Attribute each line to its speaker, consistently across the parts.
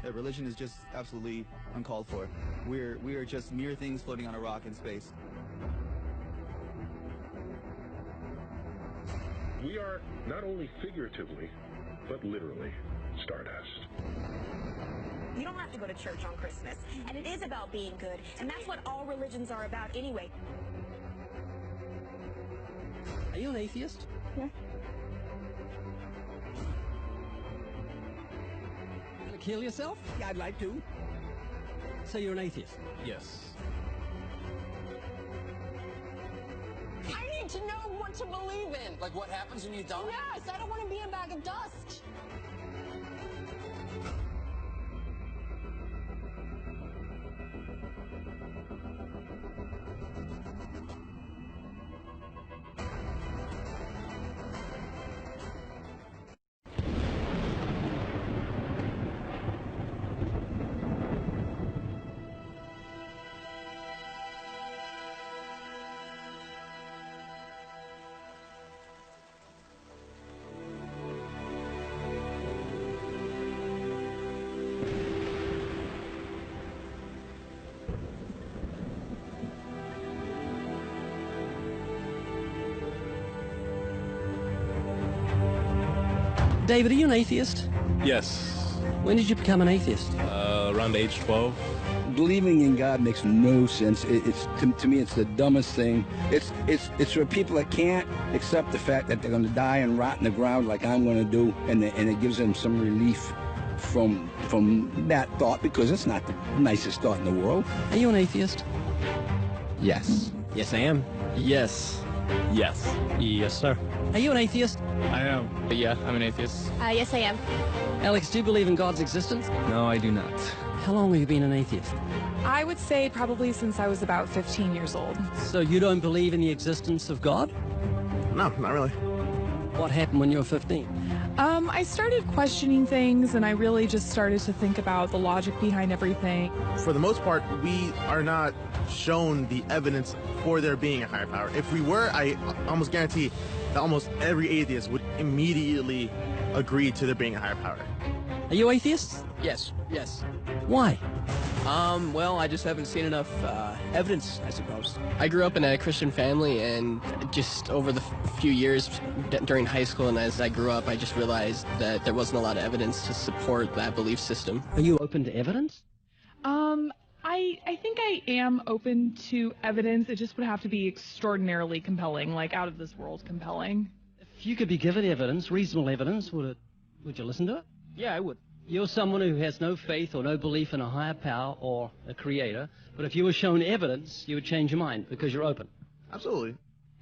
Speaker 1: that religion is just absolutely uncalled for. We are just mere things floating on a rock in space.
Speaker 2: We are not only figuratively, but literally stardust.
Speaker 3: You don't have to go to church on Christmas, and it is about being good, and that's what all religions are about anyway.
Speaker 4: Are you an atheist?
Speaker 3: Yeah.
Speaker 4: You gonna kill yourself?
Speaker 5: Yeah, I'd like to.
Speaker 4: So you're an atheist?
Speaker 6: Yes.
Speaker 7: I need to know what to believe in.
Speaker 6: Like what happens when you don't?
Speaker 7: Yes, I don't want to be a bag of dust.
Speaker 4: David, are you an atheist?
Speaker 6: Yes.
Speaker 4: When did you become an atheist?
Speaker 6: Around age 12.
Speaker 5: Believing in God makes no sense. To me, it's the dumbest thing. It's for people that can't accept the fact that they're going to die and rot in the ground like I'm going to do, and it gives them some relief from that thought, because it's not the nicest thought in the world.
Speaker 4: Are you an atheist?
Speaker 8: Yes.
Speaker 4: Yes, I am.
Speaker 8: Yes.
Speaker 6: Yes.
Speaker 8: Yes, sir.
Speaker 4: Are you an atheist?
Speaker 6: I am. Yeah, I'm an atheist.
Speaker 3: Yes, I am.
Speaker 4: Alex, do you believe in God's existence?
Speaker 8: No, I do not.
Speaker 4: How long have you been an atheist?
Speaker 9: I would say probably since I was about 15 years old.
Speaker 4: So you don't believe in the existence of God?
Speaker 6: No, not really.
Speaker 4: What happened when you were 15?
Speaker 9: I started questioning things, and I really just started to think about the logic behind everything.
Speaker 10: For the most part, we are not shown the evidence for there being a higher power. If we were, I almost guarantee that almost every atheist would immediately agree to there being a higher power.
Speaker 4: Are you atheists?
Speaker 7: Yes, yes.
Speaker 4: Why?
Speaker 7: Well, I just haven't seen enough evidence, I suppose. I grew up in a Christian family, and just over the few years during high school and as I grew up, I just realized that there wasn't a lot of evidence to support that belief system.
Speaker 4: Are you open to evidence?
Speaker 9: I think I am open to evidence. It just would have to be extraordinarily compelling, like out of this world compelling.
Speaker 4: If you could be given evidence, reasonable evidence, would you listen to it?
Speaker 7: Yeah, I would.
Speaker 4: You're someone who has no faith or no belief in a higher power or a creator, but if you were shown evidence, you would change your mind because you're open.
Speaker 10: Absolutely.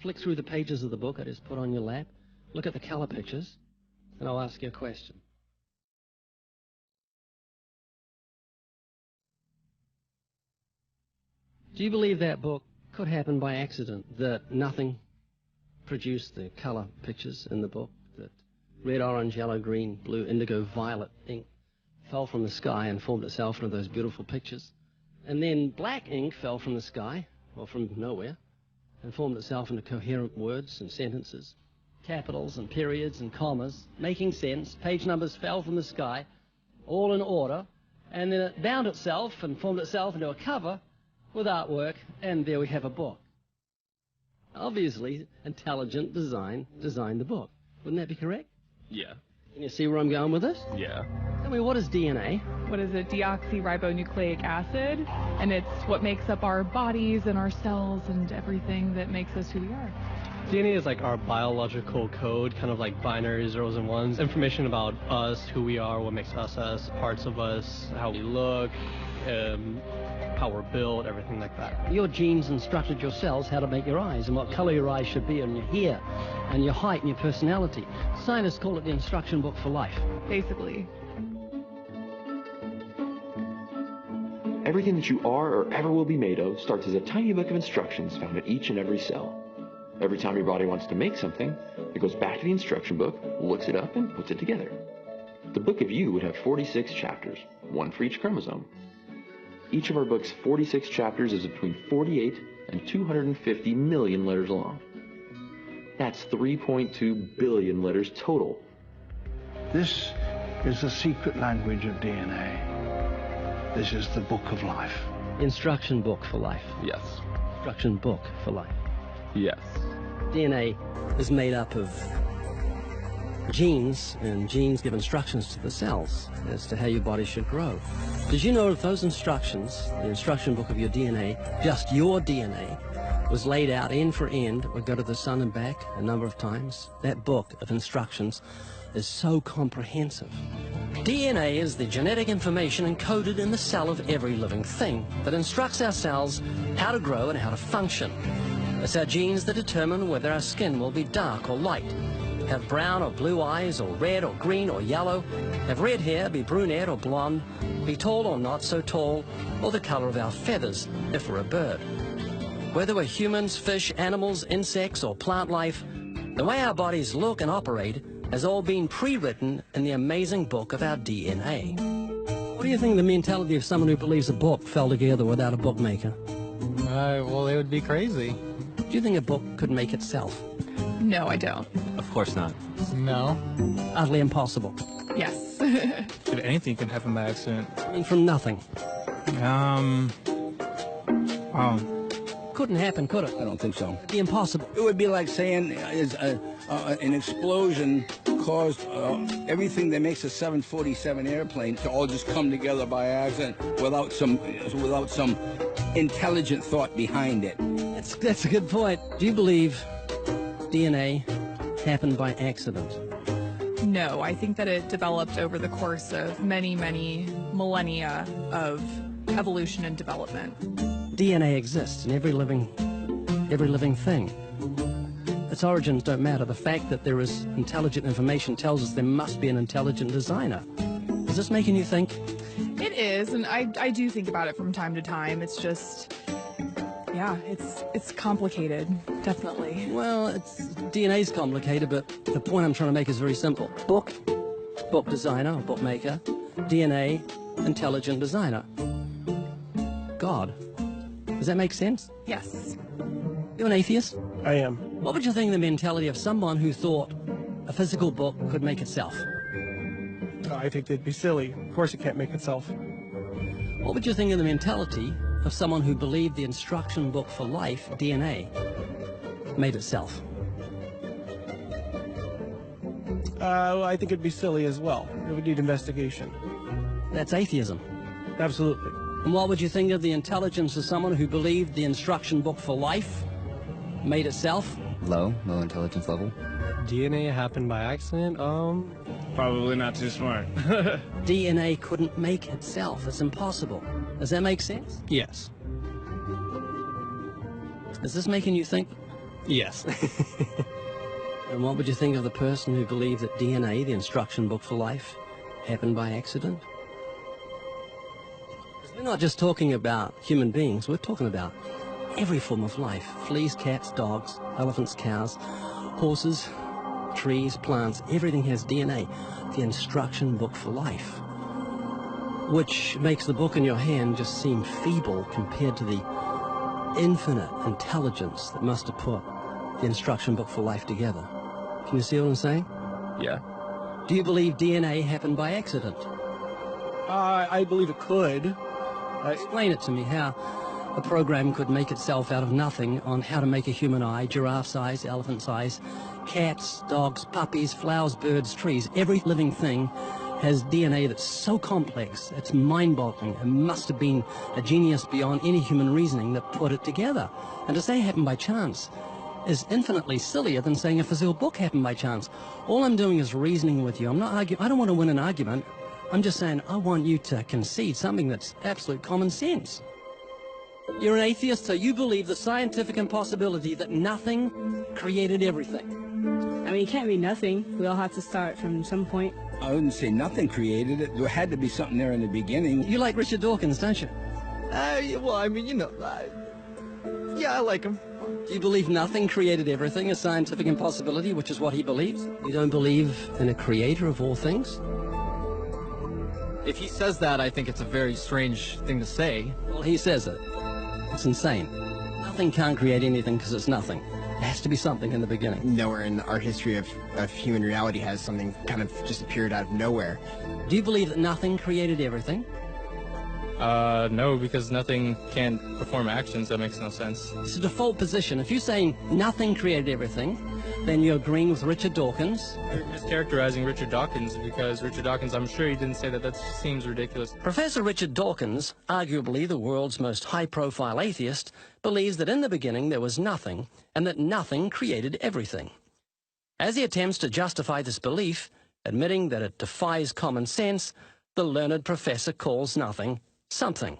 Speaker 4: Flick through the pages of the book I just put on your lap, look at the color pictures, and I'll ask you a question. Do you believe that book could happen by accident, that nothing produced the color pictures in the book, that red, orange, yellow, green, blue, indigo, violet ink fell from the sky and formed itself into those beautiful pictures, and then black ink fell from the sky, or from nowhere, and formed itself into coherent words and sentences, capitals and periods and commas, making sense, page numbers fell from the sky, all in order, and then it bound itself and formed itself into a cover with artwork, and there we have a book. Obviously, intelligent design designed the book. Wouldn't that be correct?
Speaker 6: Yeah.
Speaker 4: Can you see where I'm going with this?
Speaker 6: Yeah.
Speaker 4: Tell me, what is DNA?
Speaker 9: What is it? Deoxyribonucleic acid, and it's what makes up our bodies and our cells and everything that makes us who we are.
Speaker 8: DNA is like our biological code, kind of like binary zeros and ones. Information about us, who we are, what makes us us, parts of us, how we look, how we're built, everything like that.
Speaker 4: Your genes instructed your cells how to make your eyes and what color your eyes should be, and your hair, and your height and your personality. Scientists call it the instruction book for life.
Speaker 9: Basically.
Speaker 11: Everything that you are or ever will be made of starts as a tiny book of instructions found in each and every cell. Every time your body wants to make something, it goes back to the instruction book, looks it up, and puts it together. The book of you would have 46 chapters, one for each chromosome. Each of our book's 46 chapters is between 48 and 250 million letters long. That's 3.2 billion letters total.
Speaker 12: This is the secret language of DNA.
Speaker 5: This is the book of life.
Speaker 4: Instruction book for life.
Speaker 6: Yes.
Speaker 4: Instruction book for life.
Speaker 6: Yes.
Speaker 4: DNA is made up of genes, and genes give instructions to the cells as to how your body should grow. Did you know that those instructions, the instruction book of your DNA, just your DNA, was laid out end for end, would go to the sun and back a number of times? That book of instructions is so comprehensive. DNA is the genetic information encoded in the cell of every living thing that instructs our cells how to grow and how to function. It's our genes that determine whether our skin will be dark or light, have brown or blue eyes, or red or green or yellow, have red hair, be brunette or blonde, be tall or not so tall, or the color of our feathers if we're a bird. Whether we're humans, fish, animals, insects, or plant life, the way our bodies look and operate has all been pre-written in the amazing book of our DNA. What do you think of the mentality of someone who believes a book fell together without a bookmaker?
Speaker 6: Well, they would be crazy.
Speaker 4: Do you think a book could make itself?
Speaker 9: No, I don't.
Speaker 6: Of course not. No.
Speaker 4: Utterly impossible.
Speaker 9: Yes.
Speaker 6: If anything can happen by accident.
Speaker 4: I mean, from nothing. Couldn't happen, could it?
Speaker 5: I don't think so.
Speaker 4: It'd be impossible.
Speaker 5: It would be like saying an explosion caused everything that makes a 747 airplane to all just come together by accident without some intelligent thought behind it.
Speaker 4: That's a good point. Do you believe DNA happened by accident?
Speaker 9: No, I think that it developed over the course of many, many millennia of evolution and development.
Speaker 4: DNA exists in every living thing. Its origins don't matter. The fact that there is intelligent information tells us there must be an intelligent designer. Is this making you think?
Speaker 9: It is, and I do think about it from time to time. It's just, yeah, it's complicated, definitely.
Speaker 4: Well, DNA's complicated, but the point I'm trying to make is very simple. Book designer, or bookmaker. DNA, intelligent designer. God. Does that make sense?
Speaker 9: Yes.
Speaker 4: You're an atheist?
Speaker 12: I am.
Speaker 4: What would you think of the mentality of someone who thought a physical book could make itself?
Speaker 12: I think they'd be silly. Of course it can't make itself.
Speaker 4: What would you think of the mentality of someone who believed the instruction book for life, DNA, made itself?
Speaker 12: I think it'd be silly as well. It would need investigation.
Speaker 4: That's atheism.
Speaker 12: Absolutely.
Speaker 4: And what would you think of the intelligence of someone who believed the instruction book for life made itself?
Speaker 13: Low intelligence level.
Speaker 8: DNA happened by accident?
Speaker 6: Probably not too smart.
Speaker 4: DNA couldn't make itself. It's impossible. Does that make sense?
Speaker 8: Yes.
Speaker 4: Is this making you think?
Speaker 8: Yes.
Speaker 4: And what would you think of the person who believed that DNA, the instruction book for life, happened by accident? We're not just talking about human beings, we're talking about every form of life. Fleas, cats, dogs, elephants, cows, horses, trees, plants, everything has DNA, the instruction book for life. Which makes the book in your hand just seem feeble compared to the infinite intelligence that must have put the instruction book for life together. Can you see what I'm saying?
Speaker 6: Yeah.
Speaker 4: Do you believe DNA happened by accident?
Speaker 12: I believe it could.
Speaker 4: Explain it to me, how a program could make itself out of nothing on how to make a human eye, giraffe size, elephant size, cats, dogs, puppies, flowers, birds, trees. Every living thing has DNA that's so complex, it's mind-boggling. It must have been a genius beyond any human reasoning that put it together. And to say it happened by chance is infinitely sillier than saying a physical book happened by chance. All I'm doing is reasoning with you. I'm not arguing. I don't want to win an argument. I'm just saying I want you to concede something that's absolute common sense. You're an atheist, so you believe the scientific impossibility that nothing created everything.
Speaker 14: I mean, it can't be nothing. We all have to start from some point.
Speaker 5: I wouldn't say nothing created it. There had to be something there in the beginning.
Speaker 4: You like Richard Dawkins, don't you?
Speaker 6: Well, I mean, you know, yeah, I like him.
Speaker 4: Do you believe nothing created everything, a scientific impossibility, which is what he believes? You don't believe in a creator of all things?
Speaker 6: If he says that, I think it's a very strange thing to say.
Speaker 4: Well, he says it. It's insane. Nothing can't create anything because it's nothing. There has to be something in the beginning.
Speaker 15: Nowhere in our history of human reality has something kind of just appeared out of nowhere.
Speaker 4: Do you believe that nothing created everything?
Speaker 6: No, because nothing can perform actions. That makes no sense.
Speaker 4: It's a default position. If you're saying nothing created everything, then you're agreeing with Richard Dawkins.
Speaker 6: You're mischaracterizing Richard Dawkins, because Richard Dawkins, I'm sure he didn't say that. That seems ridiculous.
Speaker 4: Professor Richard Dawkins, arguably the world's most high-profile atheist, believes that in the beginning there was nothing, and that nothing created everything. As he attempts to justify this belief, admitting that it defies common sense, the learned professor calls nothing something.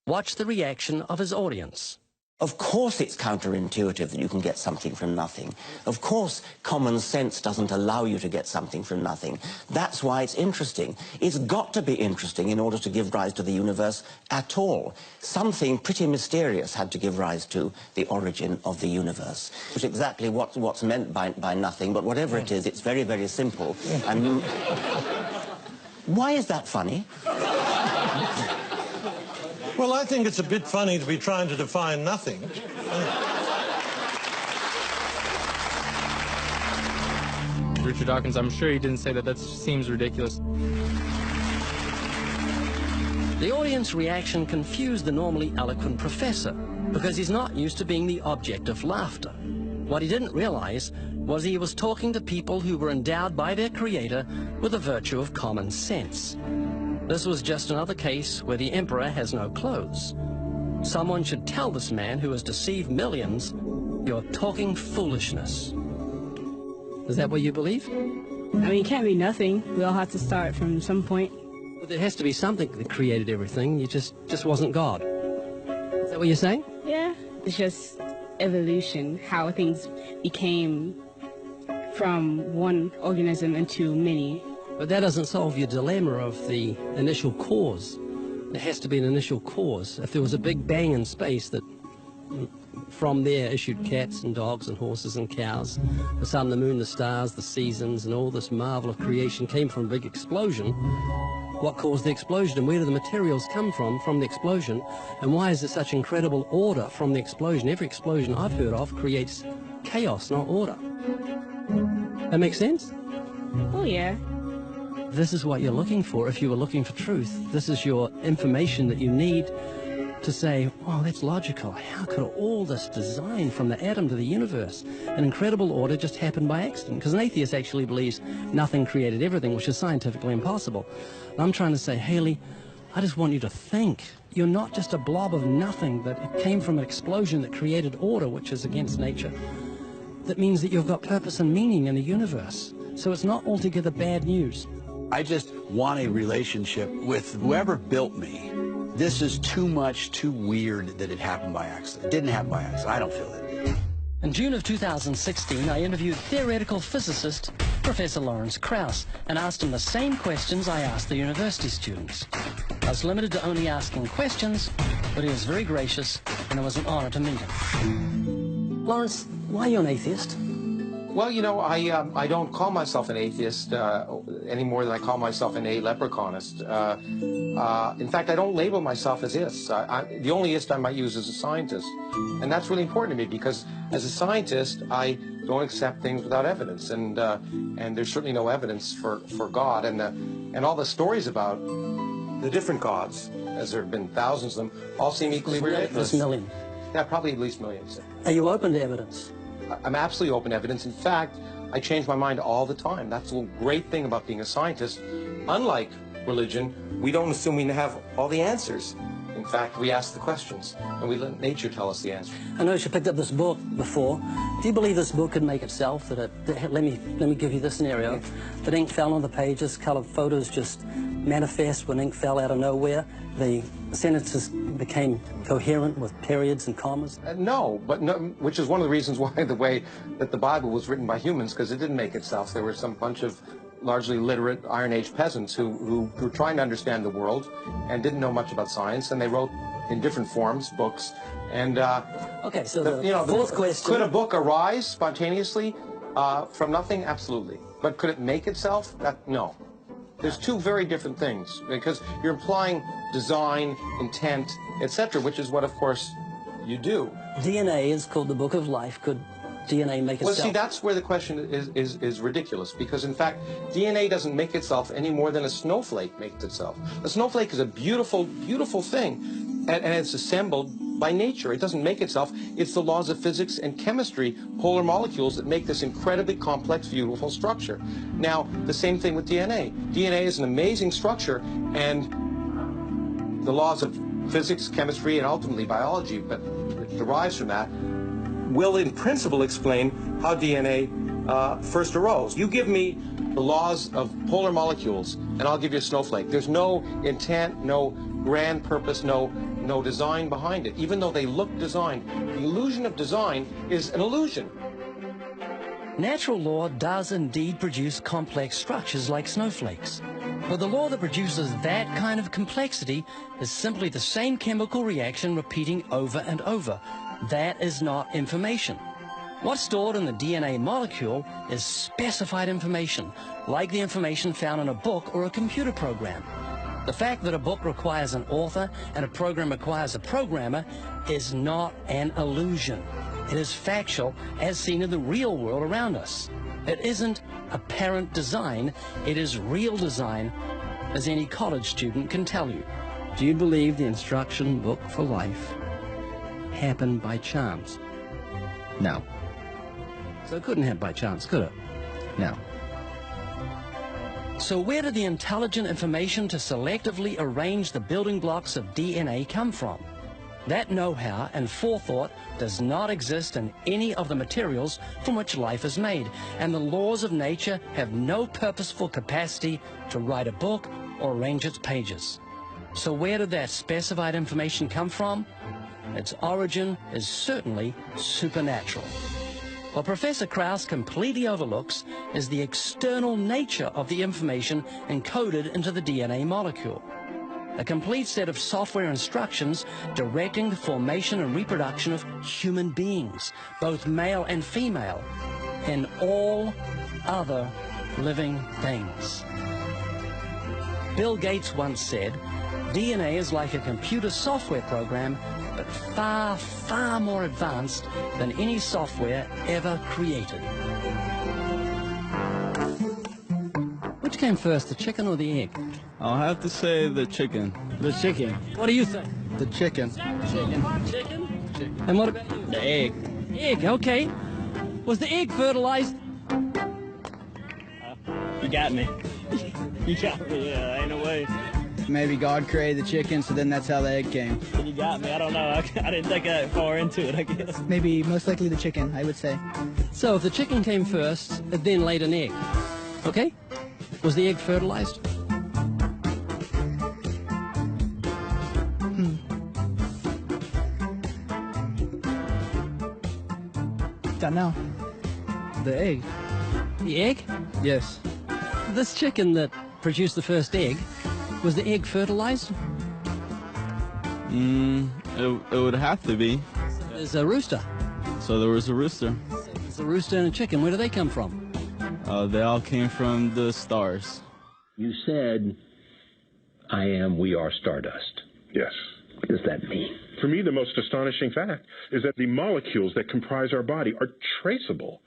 Speaker 4: Watch the reaction of his audience.
Speaker 16: Of course it's counterintuitive that you can get something from nothing. Of course common sense doesn't allow you to get something from nothing. That's why it's interesting. It's got to be interesting in order to give rise to the universe at all. Something pretty mysterious had to give rise to the origin of the universe. Which is exactly what's meant by nothing, but whatever it is, it's very, very simple. And why is that funny?
Speaker 17: Well, I think it's a bit funny to be trying to define nothing.
Speaker 6: Richard Dawkins, I'm sure he didn't say that. That seems ridiculous.
Speaker 4: The audience reaction confused the normally eloquent professor because he's not used to being the object of laughter. What he didn't realize was he was talking to people who were endowed by their creator with the virtue of common sense. This was just another case where the emperor has no clothes. Someone should tell this man who has deceived millions, you're talking foolishness. Is that what you believe?
Speaker 14: I mean, it can't be nothing. We all have to start from some point.
Speaker 4: Well, there has to be something that created everything. You just wasn't God. Is that what you're saying?
Speaker 14: Yeah. It's just evolution, how things became from one organism into many.
Speaker 4: But that doesn't solve your dilemma of the initial cause. There has to be an initial cause. If there was a big bang in space that from there issued cats and dogs and horses and cows, the sun, the moon, the stars, the seasons, and all this marvel of creation came from a big explosion, what caused the explosion, and where do the materials come from the explosion, and why is there such incredible order from the explosion? Every explosion I've heard of creates chaos, not order. That makes sense?
Speaker 14: Oh, yeah.
Speaker 4: This is what you're looking for if you were looking for truth. This is your information that you need to say, oh, that's logical. How could all this design from the atom to the universe, an incredible order, just happen by accident? Because an atheist actually believes nothing created everything, which is scientifically impossible. And I'm trying to say, Haley, I just want you to think. You're not just a blob of nothing that came from an explosion that created order, which is against nature. That means that you've got purpose and meaning in the universe. So it's not altogether bad news.
Speaker 18: I just want a relationship with whoever built me. This is too much, too weird that it happened by accident. It didn't happen by accident. I don't feel that it did.
Speaker 4: In June of 2016, I interviewed theoretical physicist Professor Lawrence Krauss and asked him the same questions I asked the university students. I was limited to only asking questions, but he was very gracious, and it was an honor to meet him. Lawrence, why are you an atheist?
Speaker 19: Well, you know, I don't call myself an atheist any more than I call myself an leprechaunist. In fact, I don't label myself as ist. The only ist I might use is a scientist. And that's really important to me because as a scientist, I don't accept things without evidence. And there's certainly no evidence for God. And all the stories about the different gods, as there have been thousands of them, all seem equally ridiculous.
Speaker 4: There's millions.
Speaker 19: Yeah, probably at least millions.
Speaker 4: Are you open to evidence?
Speaker 19: I'm absolutely open to evidence. In fact, I change my mind all the time. That's the great thing about being a scientist. Unlike religion, we don't assume we have all the answers. In fact, we ask the questions, and we let nature tell us the answer.
Speaker 4: I noticed you picked up this book before. Do you believe this book could make itself? Let me give you this scenario. That ink fell on the pages, colored photos just manifest when ink fell out of nowhere. The sentences became coherent with periods and commas.
Speaker 19: No, which is one of the reasons why the way that the Bible was written by humans, because it didn't make itself. There were some bunch of largely literate Iron Age peasants who were trying to understand the world and didn't know much about science, and they wrote in different forms books. And
Speaker 4: okay, so the fourth question:
Speaker 19: could a book arise spontaneously from nothing? Absolutely. But could it make itself? No. There's two very different things, because you're implying design, intent, etc., which is what, of course, you do.
Speaker 4: DNA is called the book of life. Could
Speaker 20: DNA make itself?
Speaker 19: Well, see, that's where the question is ridiculous, because in fact, DNA doesn't make itself any more than a snowflake makes itself. A snowflake is a beautiful, beautiful thing, and it's assembled by nature. It doesn't make itself. It's the laws of physics and chemistry, polar molecules, that make this incredibly complex, beautiful structure. Now, the same thing with DNA. DNA is an amazing structure, and the laws of physics, chemistry, and ultimately biology, but it derives from that, will in principle explain how DNA first arose. You give me the laws of polar molecules, and I'll give you a snowflake. There's no intent, no grand purpose, no design behind it, even though they look designed. The illusion of design is an illusion.
Speaker 20: Natural law does indeed produce complex structures like snowflakes. But the law that produces that kind of complexity is simply the same chemical reaction repeating over and over. That is not information. What's stored in the DNA molecule is specified information, like the information found in a book or a computer program. The fact that a book requires an author and a program requires a programmer is not an illusion. It is factual, as seen in the real world around us. It isn't apparent design, it is real design, as any college student can tell you.
Speaker 4: Do you believe the instruction book for life happened by chance?
Speaker 13: No.
Speaker 4: So it couldn't happen by chance, could it?
Speaker 13: No.
Speaker 20: So where did the intelligent information to selectively arrange the building blocks of DNA come from? That know-how and forethought does not exist in any of the materials from which life is made, and the laws of nature have no purposeful capacity to write a book or arrange its pages. So where did that specified information come from? Its origin is certainly supernatural. What Professor Krauss completely overlooks is the external nature of the information encoded into the DNA molecule. A complete set of software instructions directing the formation and reproduction of human beings, both male and female, and all other living things. Bill Gates once said, DNA is like a computer software program, but far, far more advanced than any software ever created.
Speaker 4: Which came first, the chicken or the egg?
Speaker 1: I'll have to say the chicken.
Speaker 4: The chicken. What do you think?
Speaker 1: The chicken.
Speaker 4: Chicken. Chicken? And what about you?
Speaker 1: The egg.
Speaker 4: Egg, okay. Was the egg fertilized?
Speaker 1: You got me. You got me, yeah, ain't no way.
Speaker 21: Maybe God created the chicken, so then that's how the egg came.
Speaker 1: You got me, I don't know. I didn't think that far into it, I guess.
Speaker 21: Maybe most likely the chicken, I would say.
Speaker 4: So if the chicken came first, it then laid an egg. Okay? Was the egg fertilized?
Speaker 21: Don't know.
Speaker 4: The egg. The egg?
Speaker 21: Yes.
Speaker 4: This chicken that produced the first egg, was the egg fertilized?
Speaker 1: It would have to be.
Speaker 4: There's a rooster.
Speaker 1: So there was a rooster.
Speaker 4: There's a rooster and a chicken. Where do they come from?
Speaker 1: They all came from the stars.
Speaker 2: You said, we are stardust. Yes. What does that mean? For me, the most astonishing fact is that the molecules that comprise our body are traceable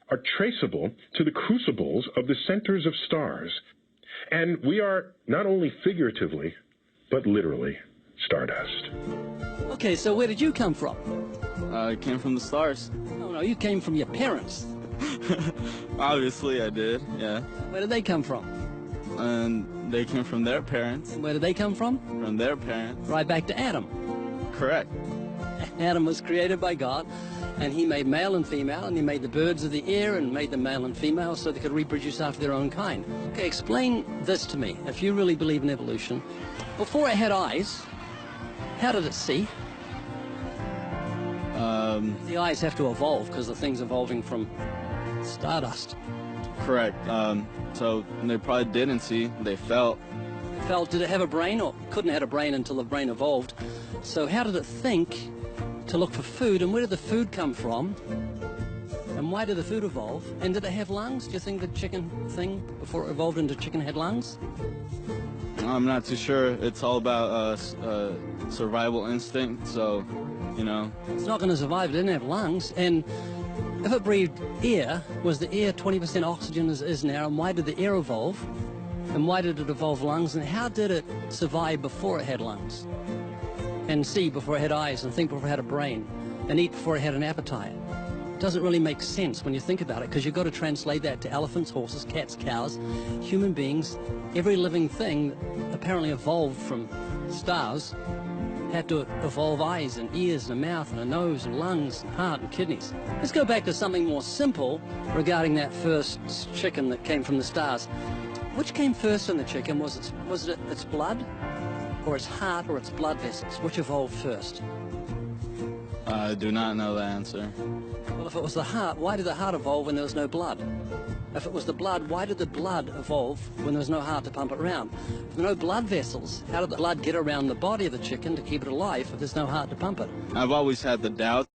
Speaker 2: to the crucibles of the centers of stars. And we are not only figuratively, but literally stardust.
Speaker 4: Okay, so where did you come from?
Speaker 1: I came from the stars.
Speaker 4: No, you came from your parents.
Speaker 1: Obviously I did, yeah.
Speaker 4: Where did they come from?
Speaker 1: And they came from their parents.
Speaker 4: And where did they come from?
Speaker 1: From their parents.
Speaker 4: Right back to Adam.
Speaker 1: Correct.
Speaker 4: Adam was created by God, and he made male and female, and he made the birds of the air and made them male and female so they could reproduce after their own kind. Okay, explain this to me. If you really believe in evolution, before it had eyes, how did it see? The eyes have to evolve because the thing's evolving from stardust.
Speaker 1: Correct. So they probably didn't see, they felt.
Speaker 4: It felt, did it have a brain? Or couldn't have had a brain until the brain evolved. So how did it think to look for food, and where did the food come from? And why did the food evolve? And did it have lungs? Do you think the chicken thing, before it evolved into chicken, had lungs?
Speaker 1: I'm not too sure. It's all about survival instinct, so, you know.
Speaker 4: It's not going to survive. It didn't have lungs. And
Speaker 20: If it breathed air, was the air 20% oxygen as it is now, and why did the air evolve? And why did it evolve lungs, and how did it survive before it had lungs? And see before it had eyes, and think before it had a brain, and eat before it had an appetite? It doesn't really make sense when you think about it, because you've got to translate that to elephants, horses, cats, cows, human beings. Every living thing that apparently evolved from stars had to evolve eyes and ears and a mouth and a nose and lungs and heart and kidneys. Let's go back to something more simple regarding that first chicken that came from the stars. Which came first in the chicken? Was it its blood, or its heart, or its blood vessels? Which evolved first?
Speaker 1: I do not know the answer.
Speaker 20: Well, if it was the heart, why did the heart evolve when there was no blood? If it was the blood, why did the blood evolve when there was no heart to pump it around? If there are no blood vessels, how did the blood get around the body of the chicken to keep it alive if there's no heart to pump it?
Speaker 1: I've always had the doubt